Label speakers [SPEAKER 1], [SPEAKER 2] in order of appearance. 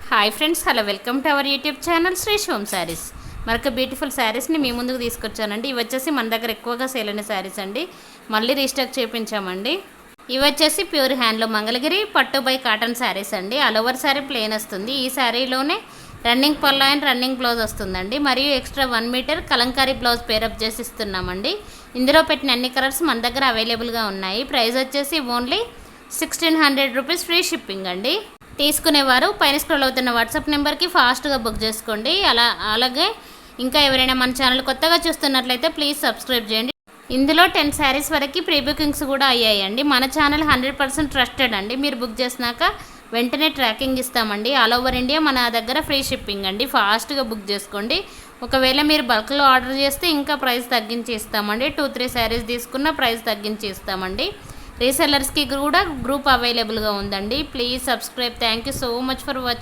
[SPEAKER 1] Hi friends, hello, welcome to our YouTube channel Sri home sarees. మరొక beautiful శారీస్ని మీ ముందుకు తీసుకొచ్చానండి. ఇవి వచ్చేసి మన దగ్గర ఎక్కువగా సేల్ అయిన శారీస్ అండి. మళ్ళీ రీస్టాక్ చేయించామండి. ఇవి వచ్చేసి ప్యూర్ హ్యాండ్లో మంగళగిరి పట్టు బై కాటన్ శారీస్ అండి. ఆల్ ఓవర్ శారీ ప్లెయిన్ వస్తుంది. ఈ శారీలోనే running pallu and running blouse వస్తుందండి. మరియు extra 1 metre Kalamkari blouse pair up చేసి ఇస్తున్నామండి. ఇందులో పెట్టిన అన్ని కలర్స్ మన దగ్గర అవైలబుల్గా ఉన్నాయి. ప్రైస్ వచ్చేసి ఓన్లీ 1600 రూపీస్, ఫ్రీ షిప్పింగ్ అండి. తీసుకునేవారు పైన స్క్రోల్ అవుతున్న వాట్సాప్ నెంబర్కి ఫాస్ట్గా బుక్ చేసుకోండి. అలాగే ఇంకా ఎవరైనా మన ఛానల్ కొత్తగా చూస్తున్నట్లయితే ప్లీజ్ సబ్స్క్రైబ్ చేయండి. ఇందులో 10 శారీస్ వరకు ప్రీ బుకింగ్స్ కూడా అయ్యాయండి. మన ఛానల్ 100% ట్రస్టెడ్ అండి. మీరు బుక్ చేసినాక వెంటనే ట్రాకింగ్ ఇస్తామండి. ఆల్ ఓవర్ ఇండియా మన దగ్గర ఫ్రీ షిప్పింగ్ అండి. ఫాస్ట్గా బుక్ చేసుకోండి. ఒకవేళ మీరు బల్క్లో ఆర్డర్ చేస్తే ఇంకా ప్రైస్ తగ్గించి ఇస్తామండి. 2-3 శారీస్ తీసుకున్న ప్రైస్ తగ్గించి ఇస్తామండి. రీసెల్లర్స్కి కూడా గ్రూప్ అవైలబుల్గా ఉందండి. Please subscribe. Thank you so much for watching.